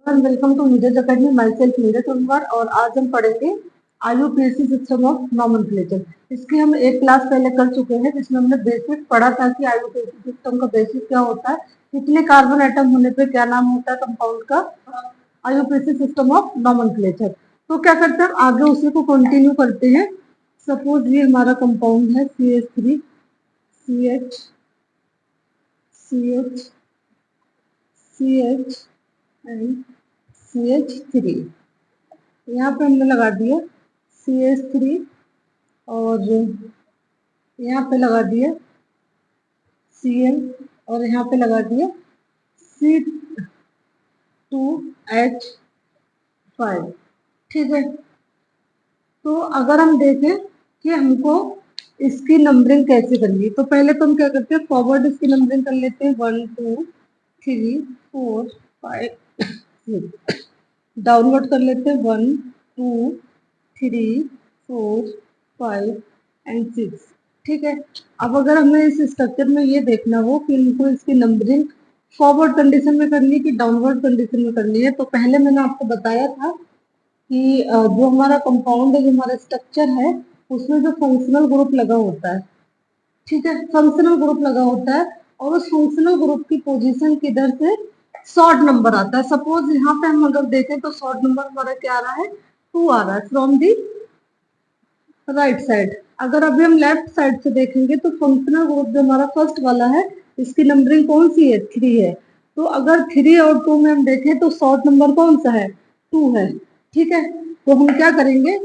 Welcome to Neeraj academy. Myself Neeraj Kumar और आज हम पढ़ेंगे IUPAC सिस्टम ऑफ नॉमेनक्लेचर। इसकी हम एक क्लास पहले कर चुके हैं जिसमें हमने बेसिक पढ़ा था कि IUPAC सिस्टम का बेसिक क्या होता है, कितने कार्बन एटम होने पे क्या नाम होता है कंपाउंड का, IUPAC सिस्टम ऑफ नॉमेनक्लेचर। तो क्या करते हैं, आगे उसी को कंटिन्यू करते हैं। सपोज ये हमारा कंपाउंड है CH3 CH CH CH and CH3। यहाँ पे हमने लगा दिया CH3 और यहाँ पे लगा दिया Cl और यहाँ पे लगा दिया C2H5। ठीक है, तो अगर हम देखें कि हमको इसकी नंबरिंग कैसे करनी है, तो पहले तो हम क्या करते हैं, फॉरवर्ड इसकी नंबरिंग कर लेते हैं 1 2 3 4 5 6। डाउनवर्ड कर लेते हैं 1 2 3 4 5 एंड 6। ठीक है, अब अगर हमें इस स्ट्रक्चर में ये देखना हो कि इनको इसकी नंबरिंग फॉरवर्ड कंडीशन में करनी है कि डाउनवर्ड कंडीशन में करनी है, तो पहले मैंने आपको बताया था कि जो हमारा कंपाउंड है, जो हमारा स्ट्रक्चर है, उसमें जो फंक्शनल ग्रुप लगा होता है, ठीक है, फंक्शनल ग्रुप लगा होता है और उस फंक्शनल ग्रुप की पोजीशन किधर से शॉर्ट नंबर आता है। सपोज यहाँ पे हम अगर देखें तो शॉर्ट नंबर हमारा क्या आ रहा है, 2 आ रहा है फ्रॉम दी राइट साइड। अगर अभी हम लेफ्ट साइड से देखेंगे तो फंक्शनल ग्रुप जो हमारा फर्स्ट वाला है, इसकी नंबरिंग कौन सी है, 3 है। तो अगर 3 और 2 में हम देखें तो शॉर्ट नंबर कौन सा है, 2 है। ठीक है, तो हम क्या करेंगे,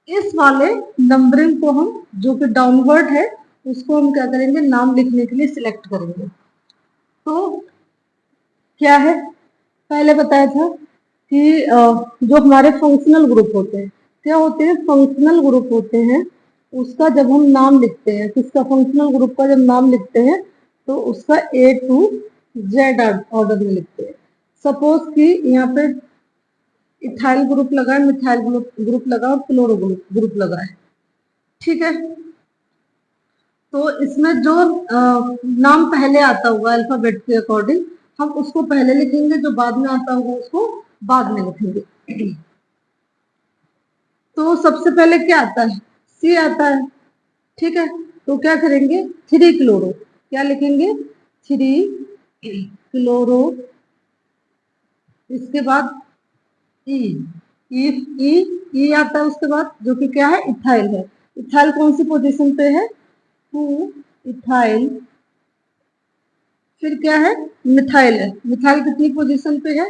इस वाले नंबरिंग को हम जो कि डाउनवर्ड है उसको हम क्या करेंगे, नाम लिखने के लिए सिलेक्ट करेंगे। तो क्या है, पहले बताया था कि जो हमारे फंक्शनल ग्रुप होते हैं, क्या होते हैं, फंक्शनल ग्रुप होते हैं, उसका जब हम नाम लिखते हैं, किसका, फंक्शनल ग्रुप का जब नाम लिखते हैं तो उसका A to Z ऑर्डर में लिखते हैं। सपोज कि यहाँ पे इथाइल ग्रुप लगा है, मिथाइल ग्रुप लगा और क्लोरो ग्रुप लगा है। ठीक है, तो इसमें जो नाम पहले आता होगा अल्फाबेट के अकॉर्डिंग, हम उसको पहले लिखेंगे, जो बाद में आता होगा उसको बाद में लिखेंगे। तो सबसे पहले क्या आता है, सी आता है। ठीक है, तो क्या करेंगे, 3 क्लोरो, क्या लिखेंगे, 3 क्लोरो। इसके बाद ई, ई ई आता है उसके बाद, जो कि क्या है, इथाइल है। इथाइल कौन सी पोजीशन पे है, 2 इथाइल। फिर क्या है, मिथाइल है। मिथाइल कितनी पोजीशन पे है,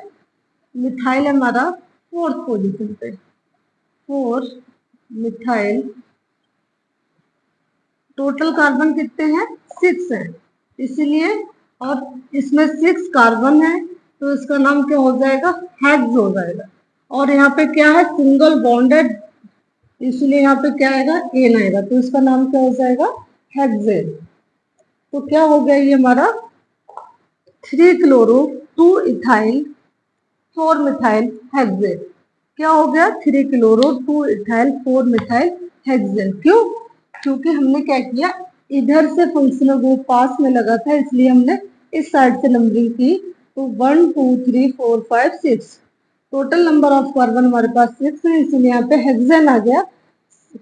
मिथाइल हमारा 4th पोजीशन पे, 4 मिथाइल। टोटल कार्बन कितने हैं, 6 है, इसीलिए, और इसमें 6 कार्बन है तो इसका नाम क्या हो जाएगा, हेक्स हो जाएगा। और यहाँ पे क्या है, सिंगल बॉन्डेड, इसलिए यहाँ पे क्या आएगा, एन आएगा, तो इसका नाम क्या हो जाएगा, हेक्सेन। तो क्या हो गया ये हमारा 3 क्लोरो 2 इथाइल 4 मिथाइल हेक्सेन। क्या हो गया, 3 क्लोरो 2 इथाइल 4 मिथाइल हेक्सेन। क्यों, क्योंकि हमने क्या किया, इधर से फंक्शनल ग्रुप पास में लगा था, इसलिए हमने इस साइड से नंबरिंग की। तो 1 2 3 4 5 6 टोटल नंबर ऑफ कार्बन हमारे पास 6 है, इसलिए यहाँ पे हेक्सेन आ गया।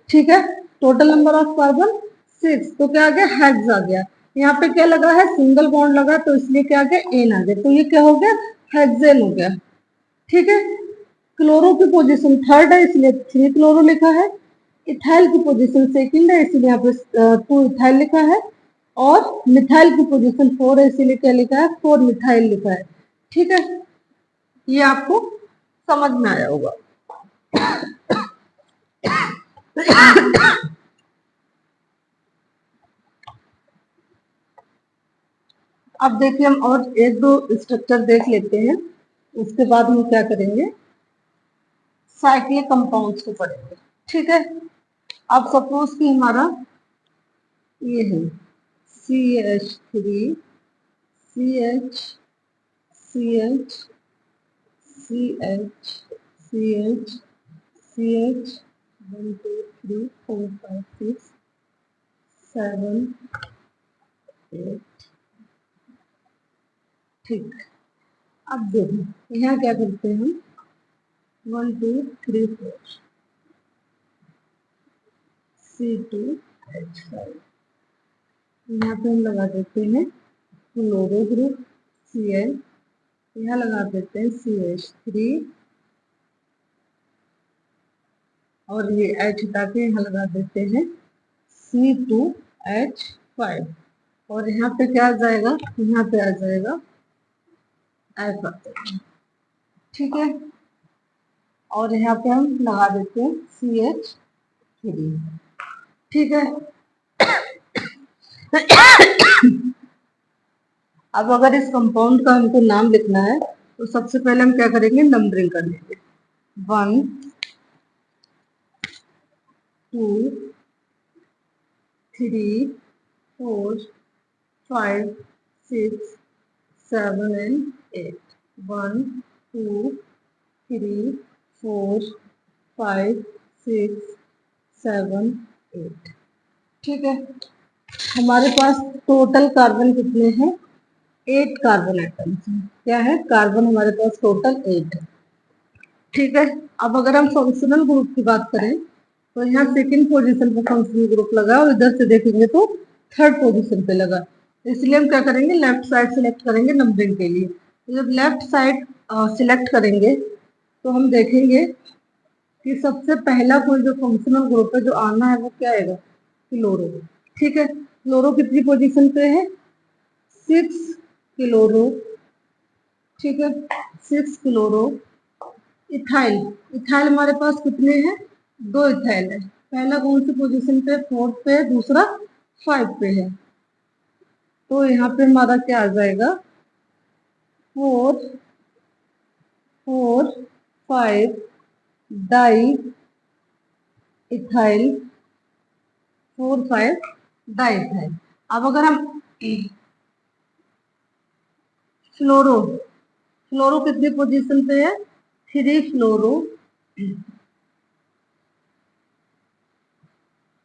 ठीक है, टोटल नंबर ऑफ कार्बन 6, तो क्या आ गया, हेक्स आ गया। यहाँ पे क्या लगा है, सिंगल बॉन्ड लगा, तो इसलिए क्या आ गया, एन आ गया, तो ये क्या हो गया, हेक्सेन हो गया। ठीक है, क्लोरो की पोजीशन 3rd है, इसलिए 3 क्लोरो लिखा है। इथाइल की पोजीशन 2nd है, इसलिए यहाँ पे 2 इथाइल लिखा है। और मिथाइल की पोजीशन 4 है, इसीलिए क्या लिखा है, 4 मिथाइल लिखा है। ठीक है, ये आपको समझ में आया होगा। अब देखिए, हम और एक दो स्ट्रक्चर देख लेते हैं, उसके बाद हम क्या करेंगे, साइक्लिक कंपाउंड्स को पढ़ेंगे। ठीक है, अब सपोज कि हमारा ये है CH3 CH CH CH CH CH 1 2 3 4 5 6 7 8। ठीक, अब देखो यहाँ क्या करते हैं हम, 1 2 3 4 C2H5, यहाँ पे हम लगा देते हैं क्लोरो ग्रुप Cl, यहाँ लगा देते हैं CH3 और ये H हटा के यहाँ लगा देते हैं C2H5 और यहाँ पे क्या आ जाएगा, यहाँ पे आ जाएगा F आ जाएगा। ठीक है, और यहाँ पे हम लगा देते हैं CH3। ठीक है, अब अगर इस कंपाउंड का हमको नाम लिखना है तो सबसे पहले हम क्या करेंगे, नंबरिंग कर लेंगे। 1 2 3 4 5 6 7 and 8, 1 2 3 4 5 6 7 8। ठीक है, हमारे पास टोटल कार्बन कितने हैं, 8 कार्बन एटम्स हैं। क्या है, कार्बन हमारे पास टोटल 8 है। ठीक है, अब अगर हम फंक्शनल ग्रुप की बात करें तो यहाँ सेकंड पोजीशन पे फंक्शनल ग्रुप लगा और इधर से देखेंगे तो थर्ड पोजीशन पे लगा, इसलिए हम क्या करेंगे, लेफ्ट साइड सिलेक्ट करेंगे नंबरिंग के लिए। तो जब लेफ्ट साइड सिलेक्ट करेंगे तो हम देखेंगे कि सबसे पहला कोई जो फंक्शनल ग्रुप है जो आना है वो क्या आएगा, क्लोरो। ठीक है, क्लोरो कितनी पोजीशन पे है, 6 क्लोरो। ठीक है, 6 क्लोरो। इथाइल, इथाइल हमारे पास कितने हैं, 2 इथाइल है। पहला कौन सी पोजीशन पे, 4th पे, दूसरा 5 पे है। तो यहाँ पे हमारा क्या आ जाएगा, 4 4 5 डाई इथाइल, 4 5 डाई इथाइल। अब अगर हम फ्लोरो, फ्लोरो कितनी पोजीशन पे है, 3 फ्लोरो,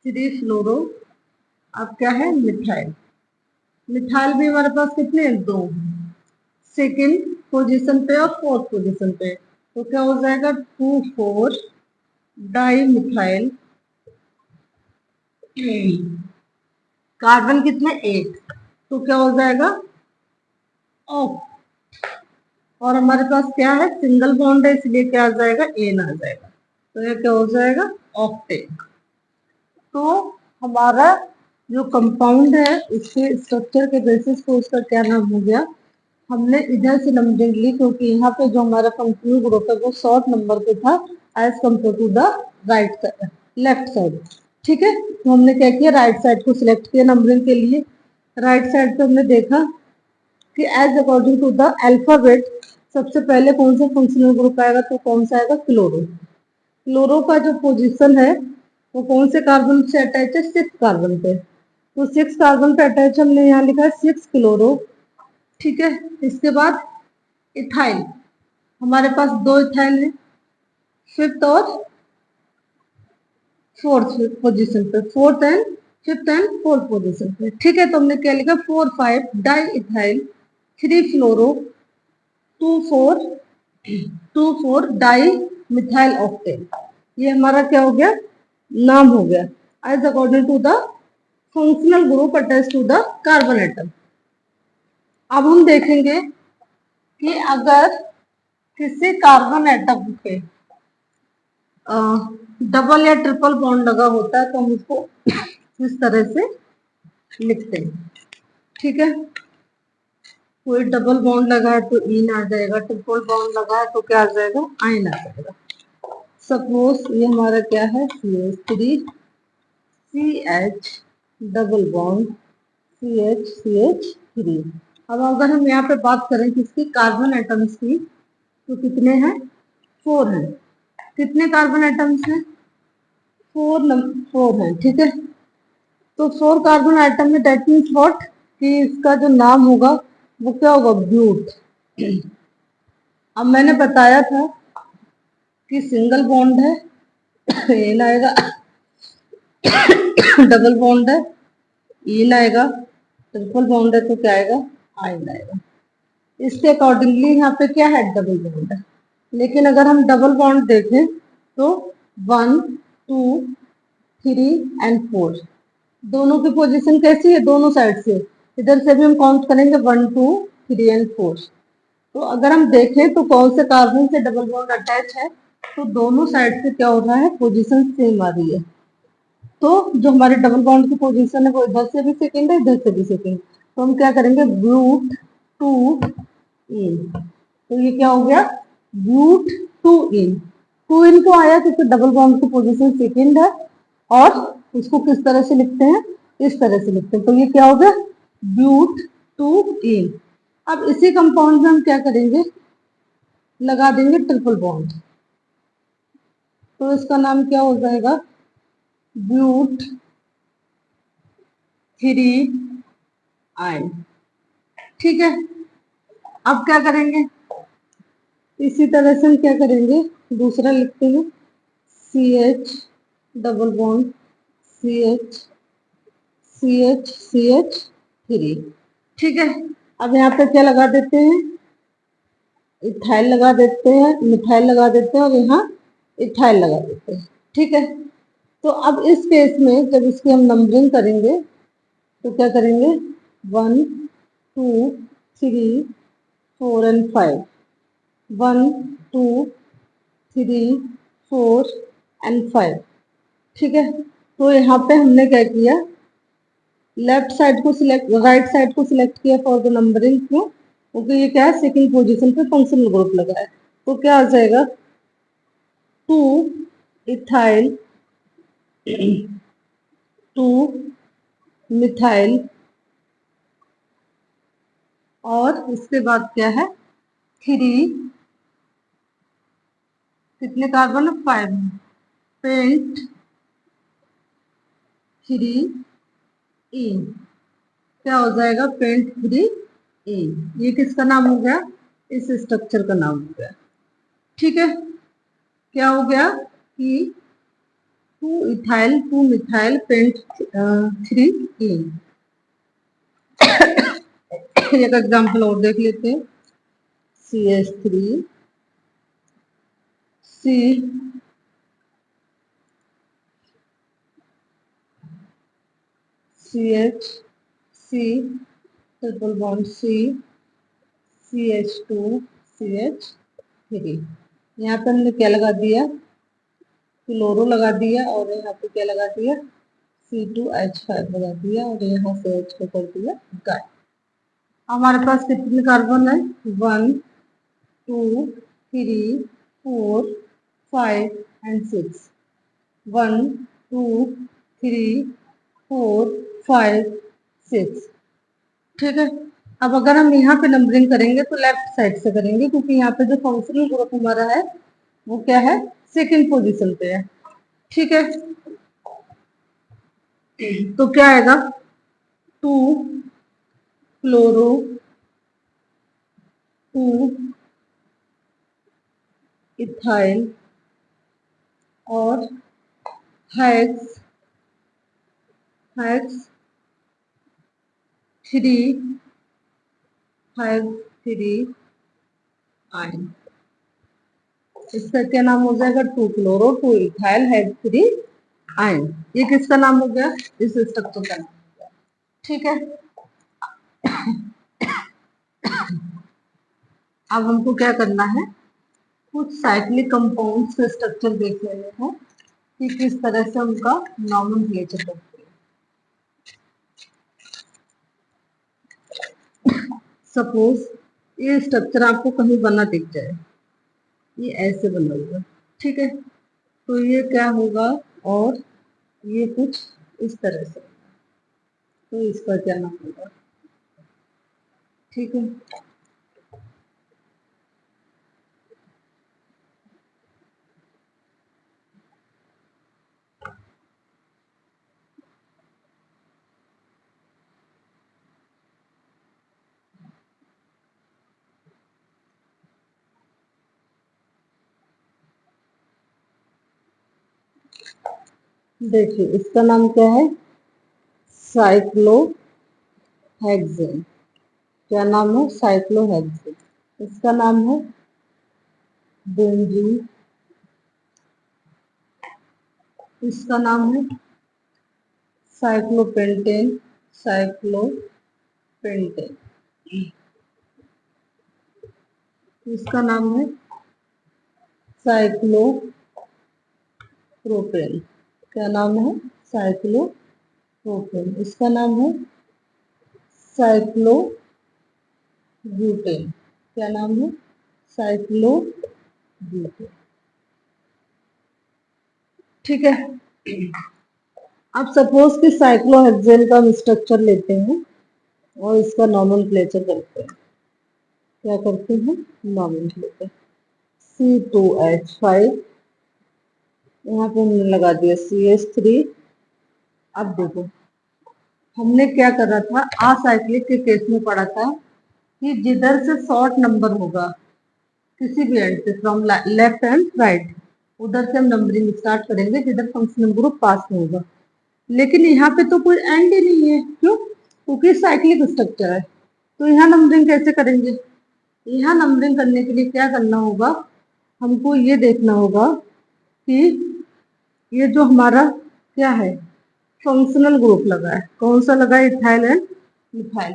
3 फ्लोरो। अब क्या है, मिथाइल, मिथाइल भी हमारे पास कितने हैं, 2, सेकेंड पोजीशन पे और 4th पोजीशन पे। तो क्या हो जाएगा, 2 4 डाई मिथाइल। कार्बन कितने, 8, तो क्या हो जाएगा, ऑफ। और हमारे पास क्या है, सिंगल बॉन्ड है, इसलिए क्या आ जाएगा, एन आ जाएगा। तो ये क्या हो जाएगा, ऑक्टेट। तो हमारा जो कंपाउंड है उसके स्ट्रक्चर के बेसिस पे उसका क्या नाम हो गया, हमने इधर से नंबरिंग ली क्योंकि यहाँ पे जो हमारा फंक्शनल ग्रुप है वो शॉर्ट नंबर पे था as compared to the right left side. ठीक है, तो हमने क्या किया, राइट साइड को सिलेक्ट किया नंबरिंग के लिए। राइट साइड पे हमने देखा कि as according to the alphabet सबसे पहले कौन सा फंक्शनल ग्रुप आएगा, तो कौन सा आएगा, क्लोरो। क्लोरो का जो पोजीशन है वो कौन से कार्बन से अटैच है, 6 कार्बन पे। तो 6 कार्बन पे अटैच हमने यहाँ लिखा है 6 क्लोरो। ठीक है, इसके बाद इथाइल, हमारे पास 2 इथाइल है, 5th और 4th पोजीशन पे, 4th and 5th and 4th position पे। ठीक है, तो हमने क्या लिखा, 4 5 di ethyl, 3 fluoro, 2 4 2 4 di methyl octane. ये हमारा क्या हो गया, नाम हो गया as according to the functional group attach to the carbon atom. अब हम देखेंगे कि अगर किसी कार्बन एटम पे डबल या ट्रिपल बॉन्ड लगा होता है तो हम उसको इस तरह से लिखते हैं। ठीक है, कोई डबल बॉन्ड लगा है तो इन आ जाएगा, ट्रिपल बॉन्ड लगा है तो क्या आ जाएगा, आइन आ जाएगा। सपोज ये हमारा क्या है, CH3 CH double bond CH3। अब अगर हम यहाँ पे बात करें किसकी, कार्बन एटम्स की, तो कितने हैं, 4 हैं। कितने कार्बन एटम्स हैं, 4 है। ठीक है, तो 4 कार्बन आइटम में दैट मीन्स व्हाट, कि इसका जो नाम होगा वो क्या होगा, ब्यूट। अब मैंने बताया था कि सिंगल बॉन्ड है एन आएगा, डबल बॉन्ड है इन आएगा, ट्रिपल बॉन्ड है तो क्या आएगा, आइन आएगा। इसके अकॉर्डिंगली यहाँ पे क्या है, डबल बॉन्ड है। लेकिन अगर हम डबल बॉन्ड देखें तो 1 2 3 एंड 4 दोनों की पोजीशन कैसी है, दोनों साइड से, इधर से भी हम काउंट करेंगे 1 2 3 एंड 4। तो अगर हम देखें तो कौन से कार्बन से डबल बॉन्ड अटैच है, तो दोनों साइड से क्या हो रहा है, पोजीशन सेम आ रही है। तो जो हमारे डबल बॉन्ड की पोजीशन है वो इधर से भी सेकेंड है, इधर से भी सेकेंड। तो हम क्या करेंगे, ब्यूट टू इन। तो ये क्या हो गया, ब्यूट टू इन। टू इन क्यों आया, क्योंकि डबल बॉन्ड की पोजीशन सेकेंड है, और इसको किस तरह से लिखते हैं, इस तरह से लिखते हैं। तो ये क्या हो गया, ब्यूट टू इन। अब इसी कंपाउंड में हम क्या करेंगे, लगा देंगे ट्रिपल बॉन्ड। तो इसका नाम क्या हो जाएगा, ब्यूट 3 आयन। ठीक है, अब क्या करेंगे, इसी तरह से हम क्या करेंगे, दूसरा लिखते हैं, CH double bond CH CH CH3। ठीक है, अब यहाँ पे क्या लगा देते हैं, इथाइल लगा देते हैं, मिथाइल लगा देते हैं, और यहाँ इथाइल लगा देते हैं। ठीक है, तो अब इस केस में जब इसकी हम नंबरिंग करेंगे तो क्या करेंगे, 1 2 3 4 एंड 5, 1 2 3 4 एंड 5। ठीक है, तो यहाँ पे हमने क्या किया, लेफ्ट साइड को सिलेक्ट, राइट साइड को सिलेक्ट किया फॉर द नंबरिंग। क्यों, क्योंकि ये क्या है, सेकंड पोजीशन पे फंक्शनल ग्रुप लगा है। तो क्या आ जाएगा, 2 इथाइल 2 मिथाइल, और इसके बाद क्या है, 3, कितने कार्बन है, 5, पेंट 3 इन। क्या हो जाएगा, पेंट 3 इन। ये किसका नाम हो गया, इस स्ट्रक्चर का नाम हो गया। ठीक है, क्या हो गया कि 2 इथाइल 2 मिथाइल पेंट 3 इन। एक एग्जाम्पल और देख लेते हैं, CH3 C CH C triple bond C CH2 CH3। यहाँ पे हमने क्या लगा दिया, क्लोरो लगा दिया, और यहाँ पे क्या लगा दिया, C2H5 लगा दिया, और यहाँ से H को कर दिया गायब। हमारे पास कितने कार्बन है, 1 2 3 4 5 एंड 6, 1 2 3 4 5 6। ठीक है, अब अगर हम यहाँ पे नंबरिंग करेंगे तो लेफ्ट साइड से करेंगे, क्योंकि यहाँ पे जो फंक्शनल ग्रुप हमारा है वो क्या है, सेकंड पोजीशन पे है। ठीक है, तो क्या आएगा, 2 क्लोरो 2 इथाइल, और हेक्स हेक्स 3 हेक्स 3 आयन। इसका क्या नाम हो जाएगा, 2 क्लोरो 2 इथाइल हेक्स 3 आयन। ये किसका नाम हो गया, इस स्ट्रक्चर का नाम हो गया। ठीक है, अब हमको क्या करना है, कुछ साइक्लिक कंपाउंड्स के स्ट्रक्चर देख लेने हैं कि किस तरह से उनका नॉमेनक्लेचर करते हैं। सपोज ये स्ट्रक्चर आपको कहीं बना दिख जाए, ये ऐसे बना हुआ, ठीक है, तो ये क्या होगा, और ये कुछ इस तरह से, तो इसका क्या नाम होगा। ठीक है, देखिए इसका नाम क्या है, साइक्लोहेक्सेन। क्या नाम है? साइक्लोहेक्सेन। इसका नाम है बेंजीन। इसका नाम है साइक्लोपेंटेन। साइक्लोपेंटेन। इसका नाम है साइक्लोप्रोपेन। क्या नाम है? साइक्लोप्रोपेन। इसका नाम है साइक्लोब्यूटेन। क्या नाम है? साइक्लोब्यूटेन। ठीक है। अब सपोज कि साइक्लोहेक्सेन का हम स्ट्रक्चर लेते हैं और इसका नॉमेनक्लेचर करते हैं। क्या करते हैं? नॉमेनक्लेचर। C2H5, यहाँ पे हमने लगा दिया CH3। अब देखो, हमने क्या करा था, असाइक्लिक के केस में पढ़ा था कि जिधर से शॉर्ट नंबर होगा किसी भी एंड से, फ्रॉम लेफ्ट एंड राइट, उधर से हम नंबरिंग स्टार्ट करेंगे जिधर फंक्शनल ग्रुप पास में होगा। लेकिन यहाँ पे तो कोई एंड ही नहीं है। क्यों? क्योंकि साइक्लिक स्ट्रक्चर है। तो यहाँ नंबरिंग कैसे करेंगे? यहाँ नंबरिंग करने के लिए क्या करना होगा, हमको ये देखना होगा कि ये जो हमारा क्या है, फंक्शनल ग्रुप लगा है, कौन सा लगा है? Ethyl and methyl.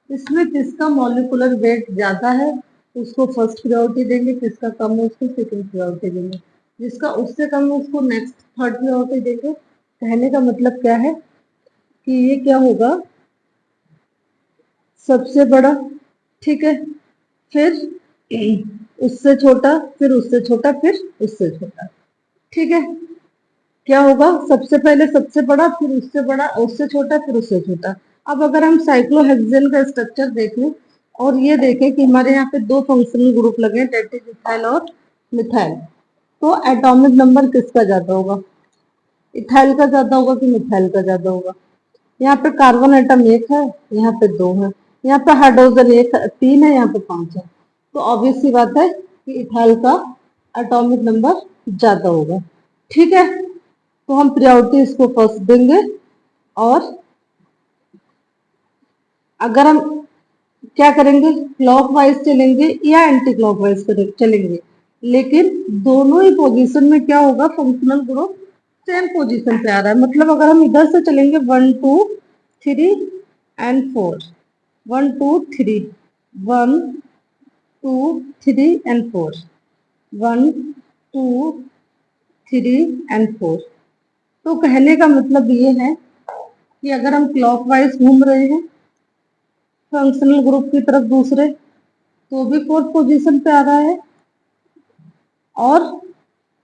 इसमें किसका मॉलिक्यूलर वेट ज्यादा है उसको फर्स्ट प्रायोरिटी देंगे, किसका कम है उसको सेकंड प्रायोरिटी देंगे, जिसका उससे कम है उसको नेक्स्ट थर्ड प्रायोरिटी देंगे। कहने का मतलब क्या है कि ये क्या होगा, सबसे बड़ा, ठीक है, फिर उससे छोटा, फिर उससे छोटा, फिर उससे छोटा। ठीक है। क्या होगा? सबसे पहले सबसे बड़ा, फिर उससे बड़ा, उससे छोटा, फिर उससे छोटा। अब अगर हम साइक्लोहेक्सेन का स्ट्रक्चर देखें और ये देखें कि हमारे यहाँ पे दो फंक्शनल ग्रुप लगे हैं, दैट इज इथाइल और मिथाइल, तो एटॉमिक नंबर किसका ज्यादा होगा? इथाइल का ज्यादा होगा कि मिथाइल का ज्यादा होगा? यहाँ पे कार्बन एटम एक है, यहाँ पे दो है, यहाँ पे हाइड्रोजन एक, तीन है, यहाँ पे पांच है। तो ऑब्वियस सी बात है कि इथाइल का एटॉमिक नंबर ज्यादा होगा। ठीक है। तो हम प्रायोरिटी इसको फर्स्ट देंगे। और अगर हम क्या करेंगे, क्लॉकवाइज चलेंगे या एंटी क्लॉकवाइज चलेंगे, लेकिन दोनों ही पोजीशन में क्या होगा, फंक्शनल ग्रुप सेम पोजीशन पे आ रहा है। मतलब अगर हम इधर से चलेंगे 1 2 3 एंड 4, 1 2 3, 1 2 3 एंड 4, 1 2 3 एंड 4। तो कहने का मतलब ये है कि अगर हम क्लॉकवाइज घूम रहे हैं फंक्शनल ग्रुप की तरफ दूसरे, तो भी फोर्थ पोजीशन पे आ रहा है, और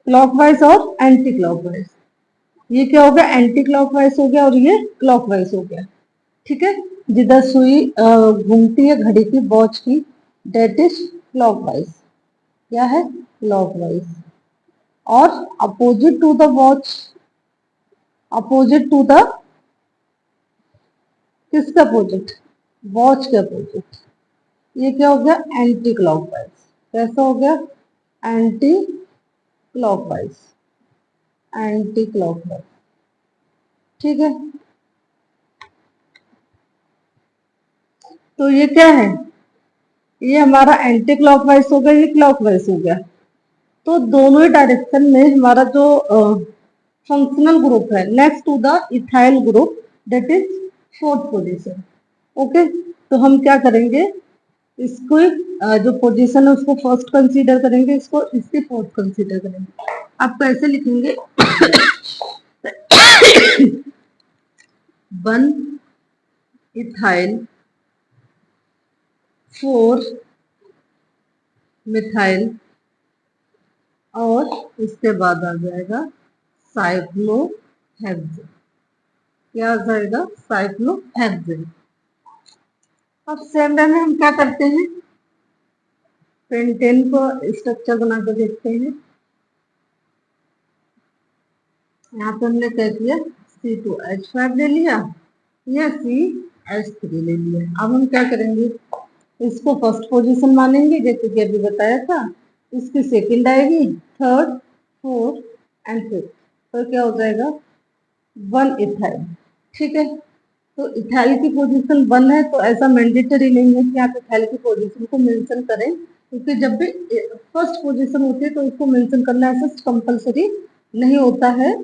क्लॉकवाइज और एंटी क्लॉकवाइज, ये क्या हो गया, एंटी क्लॉकवाइज हो गया और ये क्लॉकवाइज हो गया। ठीक है। जिधर सुई घूमती है घड़ी की, वॉच की, डेट इज क्लॉकवाइज। क्या है? क्लॉकवाइज। और opposite to the watch, opposite to the, किसका अपोजिट? वॉच के अपोजिट, ये क्या हो गया, एंटी क्लॉकवाइज। कैसा हो गया? Anti clockwise. Anti clockwise. ठीक है। तो ये क्या है, ये हमारा एंटी क्लॉकवाइज हो गया, ये क्लॉकवाइज हो गया। तो दोनों ही डायरेक्शन में हमारा जो फंक्शनल ग्रुप है next to the ethyl group, that is fourth position. Okay. तो हम क्या करेंगे, इसको जो पोजीशन है उसको फर्स्ट कंसीडर करेंगे, इसको इसकी फोर्थ कंसीडर करेंगे। आप कैसे लिखेंगे? 1 इथाइल, 4 मिथाइल, और इसके बाद आ जाएगा साइक्लोहेक्सेन। क्या आ जाएगा? साइक्लोहेक्सेन। अब सेम वे में हम क्या करते हैं, पेंटेन को स्ट्रक्चर बनाकर देखते हैं। यहाँ पे हमने क्या किया, C2H5 ले लिया या CH3 ले लिया। अब हम क्या करेंगे, इसको फर्स्ट पोजीशन मानेंगे जैसे कि अभी बताया था, इसकी सेकंड आएगी, थर्ड, फोर्थ एंड फिफ्थ। तो क्या हो जाएगा, 1 इथाइल। ठीक है। तो इथाइल की पोजीशन 1 है, तो ऐसा मैंडेटरी नहीं है कि आप इथाइल की पोजीशन को मेंशन करें, क्योंकि जब भी फर्स्ट पोजीशन होती है तो उसको मेंशन करना ऐसा कंपलसरी नहीं होता है,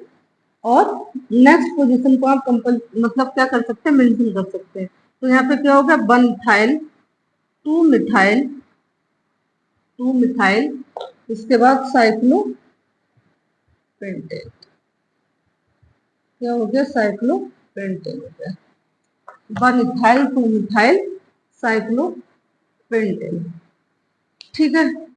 और नेक्स्ट पोजीशन को आप मतलब क्या कर सकते हैं, मेंशन कर सकते हैं। तो यहाँ पे क्या होगा, 1 इथाइल, 2 मिथाइल, 2 मिथाइल, इसके बाद साइक्लोपेंटेन, क्या हो गया, साइक्लोपेंटेन हो गया। 1 इथाइल, 2 मिथाइल, साइक्लोपेंटेन, ठीक है।